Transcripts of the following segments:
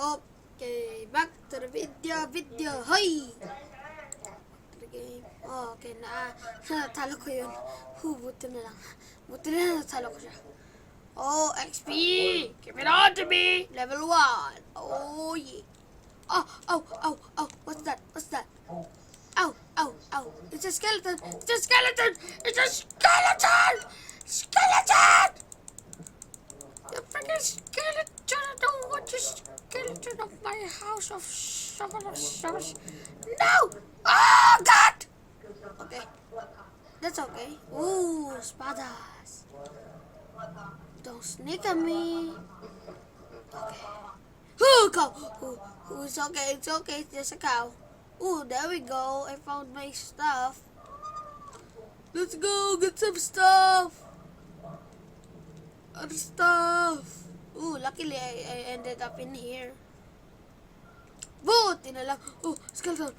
Okay, back to the video. Hoy! To the game. Oh, okay, natalo ko yun. Buti na lang. Buti na lang natalo ko siya. Oh, XP! Give it on to me! Level 1. Oh, yeah. Oh, what's that? Ow. It's a skeleton! Skeleton! The freaking skeleton! I don't want the skeleton of my house of shovel of shovels. No! Oh, God! Okay. That's okay. Ooh, espadas. Don't sneak at me. Okay. Ooh, cow! Ooh, it's okay. It's just a cow. Ooh, there we go. I found my stuff. Let's go get some stuff. Other stuff. Ooh, luckily I ended up in here. Buti na lang. Oh, skeleton.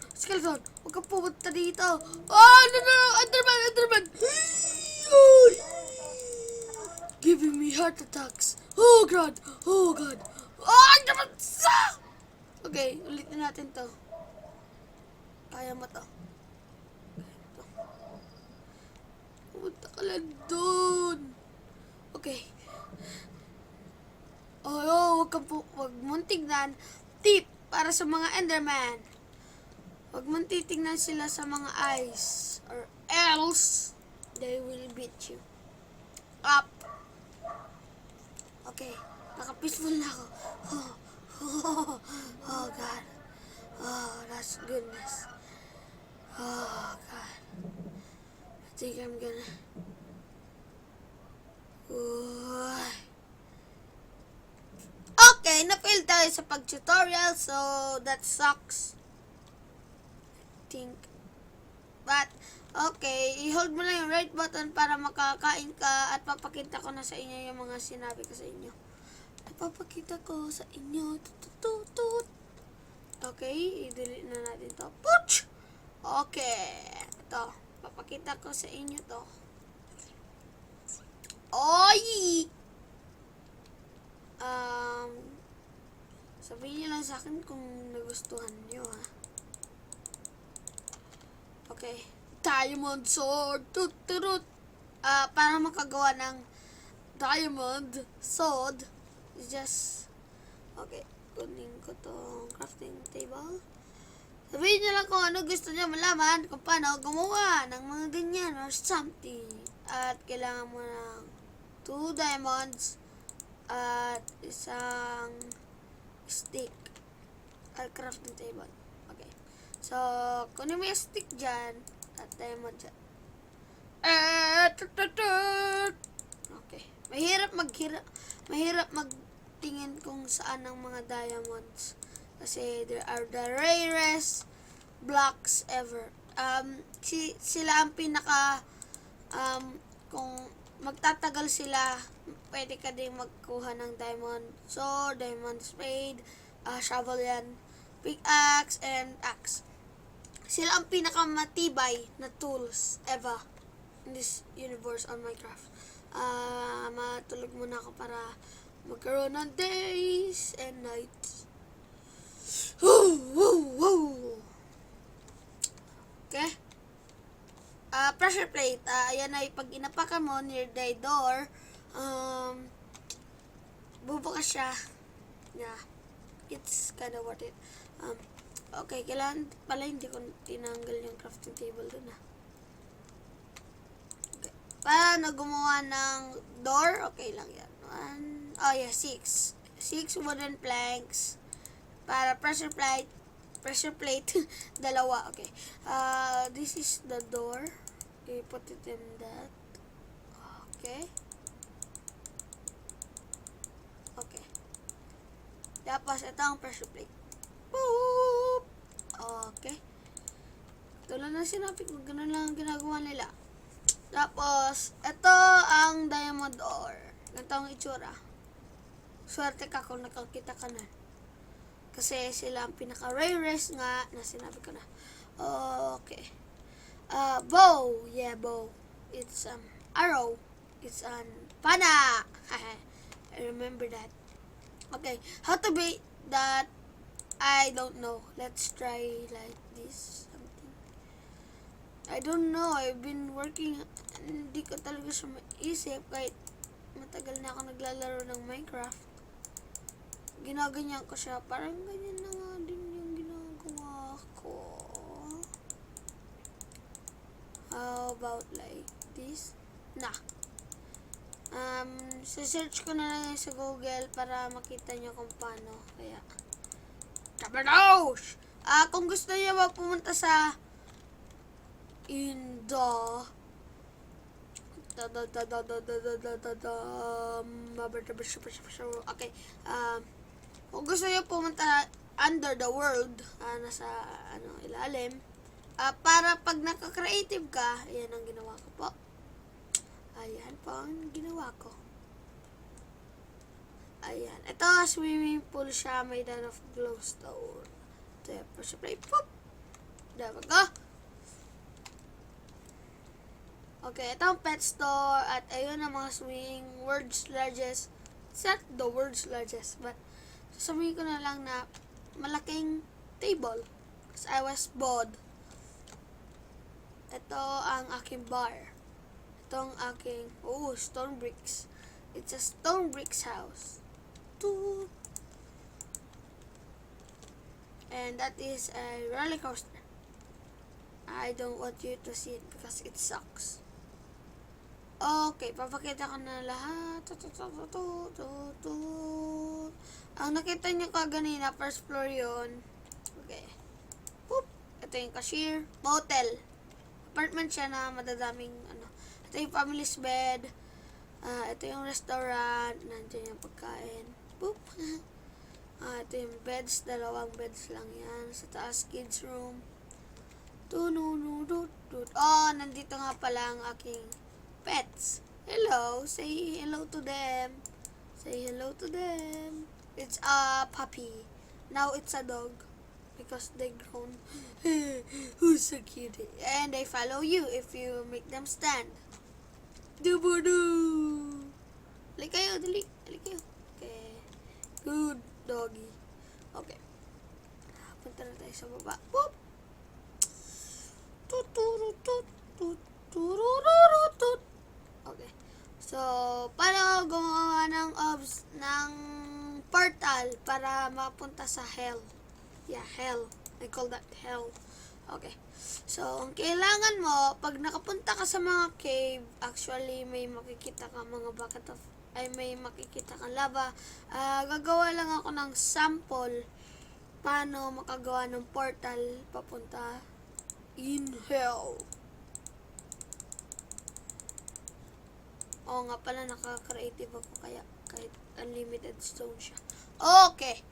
Huwag kang pumunta dito. Oh, no. Enderman. Giving me heart attacks. Oh, God. Oh, Enderman. Okay, ulitin natin to. Kaya mo to. Pumunta ka lang dun. Okay. Huwag mong tignan. Tip para sa mga Enderman. Huwag mong titignan sila sa mga eyes. Or else, they will beat you up. Okay. Naka-peaceful na ako. Oh, God. Oh, that's goodness. Oh, God. I think I'm gonna... Okay, na-fail tayo sa pag-tutorial, so that sucks. I think. But, okay, i-hold mo lang yung right button para makakain ka at papakita ko na sa inyo yung mga sinabi ko sa inyo. Papakita ko sa inyo. Tututut. Okay, i-delete na natin to. Pooch! Okay, ito. Papakita ko sa inyo to. Oy! Sabihin niyo lang sa akin kung nagustuhan niyo, ha. Okay. Diamond sword. Tuturut. Para makagawa ng diamond sword, just, okay, kunin ko tong crafting table. Sabihin niyo lang kung ano gusto niyo malaman, kung paano gumawa ng mga ganyan or something. At kailangan mo ng 2 diamonds at isang stick at crafting table. Okay. So, kunin mo yung stick dyan at diamond dyan. Okay. Mahirap magtingin kung saan ang mga diamonds. Kasi there are the rarest blocks ever. Sila ang pinaka kung magtatagal sila, pwede ka din magkuha ng diamond sword, diamond spade, shovel yan, pickaxe, and axe. Sila ang pinakamatibay na tools ever in this universe on Minecraft. Matulog muna ako para magkaroon ng days and nights. Okay? Pressure plate. Ayan ay pag inapakan mo near the door, bubukas siya. Yeah. It's kind of worth it. Okay, kailangan pala hindi ko tinanggal yung crafting table dun, ha. Okay. Paano gumawa ng door? Okay lang yan. 6 wooden planks para pressure plate. Dalawa. Okay. This is the door. You put it in that. Okay. Tapos, ito ang pressure plate. Boop! Okay. Tulad na sinabi ko, ganun lang ang ginagawa nila. Tapos, ito ang diamond ore. Ganito ang itsura. Swerte ka kung nakakita ka na. Kasi sila ang pinaka-rarest nga na sinabi ko na. Okay. Bow. Yeah, bow. It's arrow. It's an pana. I remember that. Okay. How to that I don't know. Let's try like this. Something. I don't know. I've been working. Hindi ko talaga siya maisip kahit matagal na ako naglalaro ng Minecraft. Ginaganyan ko siya. Parang ganyan na nga din yung ginagawa ko. How about like this? Nah. Search ko na lang sa Google para makita nyo kung paano. Kaya, Kabadosh! Kung gusto niyo ba pumunta sa Indo, okay, kung gusto niyo pumunta under the world, nasa ilalim, para pag naka-creative ka, ayan ang ginawa ko po. Ayan po ang ginawa ko. Ayan. Ito, swimming pool siya made out of glowstone. Ito, press play. Poop! There we go. Okay, ito ang pet store. At ayun ang mga swing world's largest. It's not the world's largest, but sasabihin ko na lang na malaking table. Because I was bored. Ito ang aking bar. Ito ang aking, stone bricks. It's a stone bricks house. And that is a roller coaster. I don't want you to see it because it sucks. Okay, papakita ko na lahat. Ang nakita nyo kaganina, first floor yun. Okay. Boop. Ito yung cashier. Motel. Apartment siya na madadaming Ito yung family's bed. Ito yung restaurant. Nandiyan yung pagkain. Boop. Ito yung beds. Dalawang beds lang yan. Sa taas, kids room. Nandito nga pala ang aking pets. Hello. Say hello to them. Say hello to them. It's a puppy. Now it's a dog. Because they grown. Who's so cute. And they follow you if you make them stand. Dubudu. Dali kayo, dali. Dali kayo. Okay. Good doggy. Okay. Punta na tayo sa baba. Boop. Okay. So, paano gumawa ng portal para mapunta sa hell? Yeah, hell. I call that hell. Okay. So, ang kailangan mo, pag nakapunta ka sa mga cave, actually, may makikita ka mga bucket of, may makikita kang lava. Gagawa lang ako ng sample paano makagawa ng portal papunta in hell. Oo nga pala, naka-creative ako kaya kahit unlimited stone siya. Okay.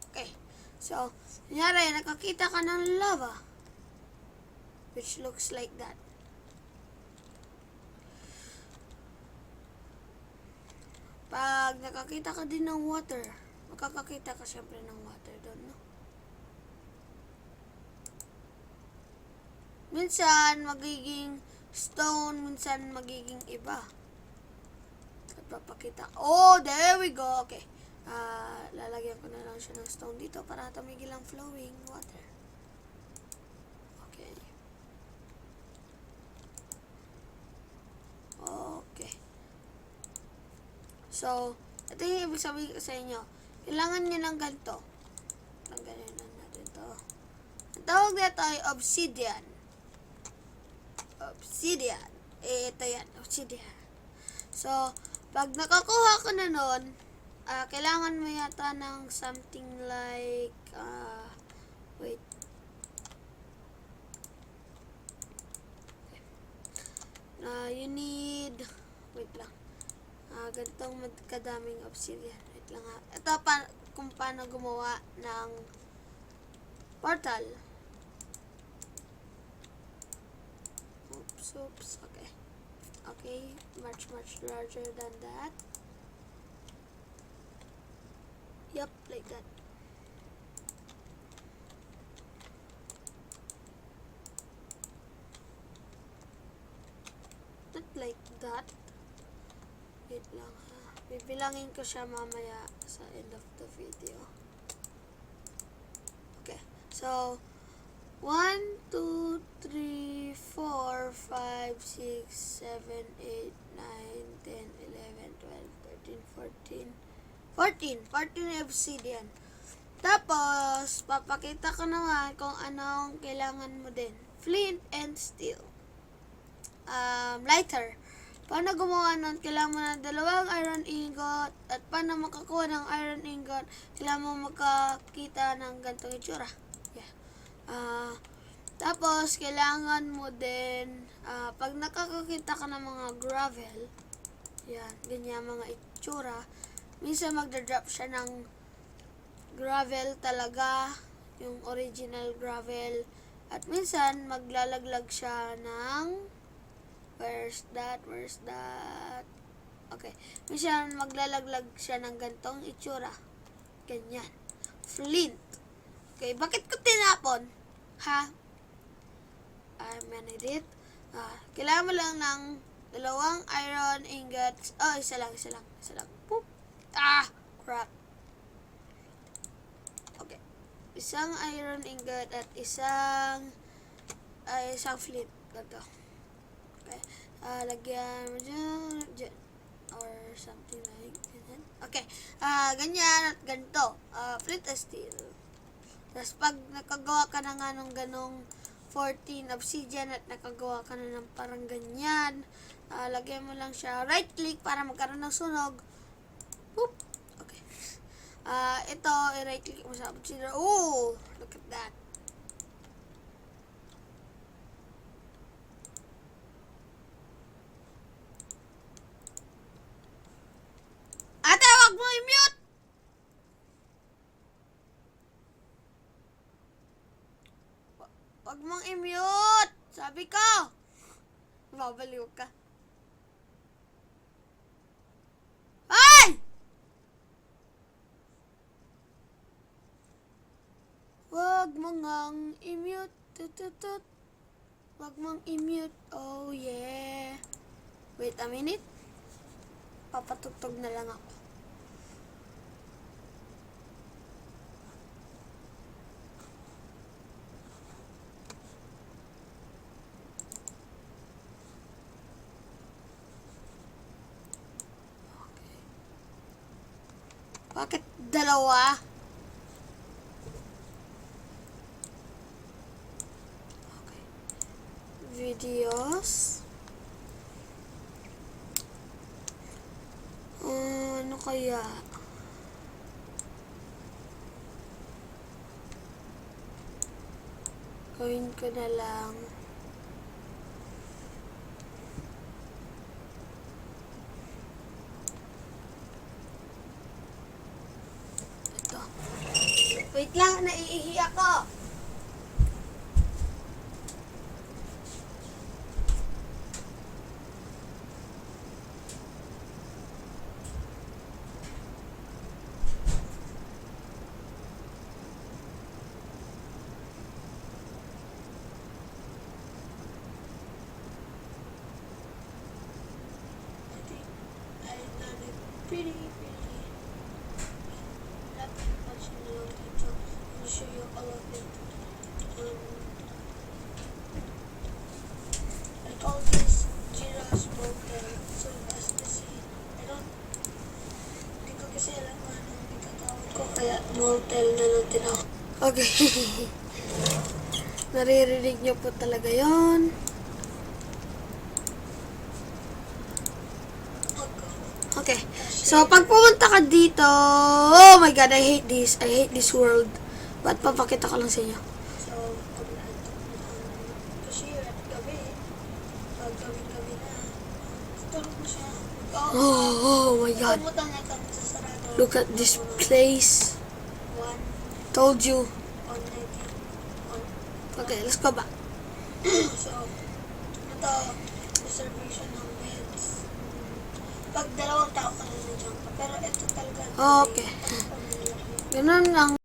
Okay. So, kunyari, nakakita ka ng lava. Which looks like that. Pag nakakita ka din ng water, makakakita ka syempre ng water doon, no? Minsan, magiging stone, minsan magiging iba. Papakita. Oh, there we go. Okay. Lalagyan ko na lang siya ng stone dito para tumigil ang flowing water. Okay. Okay. So, ito yung ibig sabihin ko sa inyo. Kailangan nyo ng ganito. Tanggalin na natin to. Ang tawag dito ay obsidian. Obsidian. Ito yan. Obsidian. So, pag nakakuha ko na nun, kailangan mo yata ng something like, wait. You need, wait lang. Ganitong kadaming obsidian. Wait lang ha. Ito kung paano gumawa ng portal. Oops. Okay. Okay. Much larger than that. Yup, like that. Not like that. Wait lang ha. Bibilangin ko siya mamaya sa end of the video. Okay. So, 1, 2, 3, 4, 5, 6, 7, 8, 9, 10, 11, 12, 13, 14. 14 obsidian. Tapos, papakita ko naman kung anong kailangan mo din. Flint and steel. Lighter. Paano gumawa nun? Kailangan mo ng 2 iron ingot. At paano makakuha ng iron ingot? Kailangan mo makakita ng gantong itsura. Yeah. Tapos, kailangan mo din, pag nakakakita ka ng mga gravel, yan, ganyan mga itsura, minsan magdadrop siya ng gravel talaga, yung original gravel. At minsan, maglalaglag siya ng, where's that? Okay. Minsan, maglalaglag siya ng gantong itsura. Ganyan. Flint. Okay, bakit ko tinapon? Ha? I'm an idiot. Kailangan mo lang ng 2 iron ingots. Oh, isa lang. Poop. Crap. Okay. Isang iron ingot at isang flint. Ganito. Okay. Lagyan mo dyan. Or something like ganyan. Okay. Ganyan at ganito. Flint and steel. Tapos pag nakagawa ka na nga ng ganong 14 obsidian at nakagawa ka na ng parang ganyan, lagyan mo lang siya right click para magkaroon ng sunog. Boop. Okay. Ito, i-right click mo sa obsidian. Oh, look at that. Ate, wag mo i-mute! Wag mong i-mute! Sabi ko! Babaliw ka. Ay! Wag mo ngang i-mute. Tututut. Wag mong i-mute. Oh yeah. Wait a minute. Papatugtog na lang ako. Bakit 2? Okay. Videos. Ano kaya? Gawin ko na lang. Wait lang, naiihi ako. I done it pretty. Show you all of it. I call this Gira's motel. So as to see, hindi ko kasi alam kung anong ikatawag ko, kaya motel na lang tinawag. Okay. Naririnig niyo po talaga yon. Okay. So, pag pumunta ka dito, oh my god, I hate this. I hate this world. Ba't papakita ko lang sa inyo? So, kasi at gabi, pag gabi na, tulog mo siya. Oh my god. Look at this place. Told you. Okay, let's go back. So, ito, reservation ng beds. Pag 2 tao ka na nandiyan ka. Pero ito talaga. Okay. Ganun lang